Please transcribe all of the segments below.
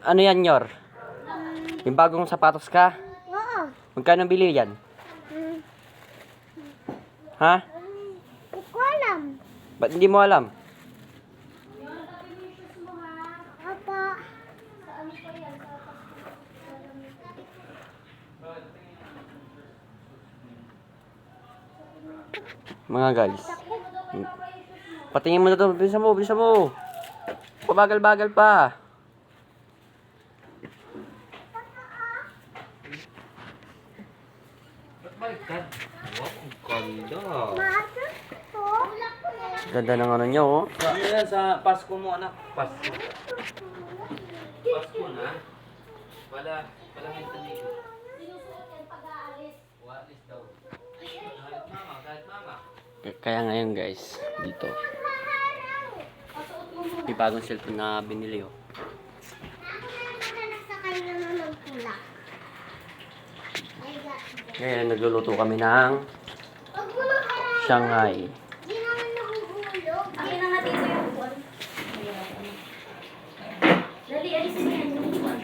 Ano yan, Nyor? Yung bagong sapatos ka? Oo. Magkano bili yan? Ha? Hindi ko alam. Ba't hindi mo alam? Apa. Mga guys. Patingin mo na to. Bilisan mo, bilisan mo. Pabagal-bagal pa. Maaga to. Ganda ng ano nyo, oh. Ano yan sa Pasko mo, anak? Pasko. Pasko na? Pala minsan dito. Waalis daw. Kahit mama. Kaya ngayon guys, dito. May bagong cellphone na binili, oh. Nasakay naman ng pula. Ngayon, nagluluto kami ng Huwag mo na kaya. Shanghai. Hindi naman nahuhulog. Akin na natin ito yung upuan. Dali, alisin mo yan yung upuan.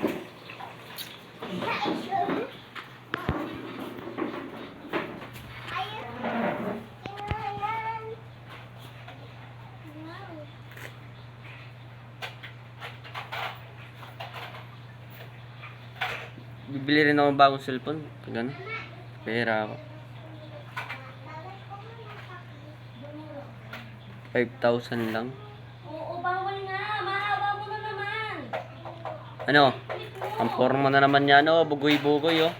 Bibili rin ako ng bagong cellphone. Pag ano, pera ako. 5,000 lang. Oo, bawal nga. Mahaba mo na naman. Ano? Ang forma na naman yan, oh. Bugoy-bugoy, oh.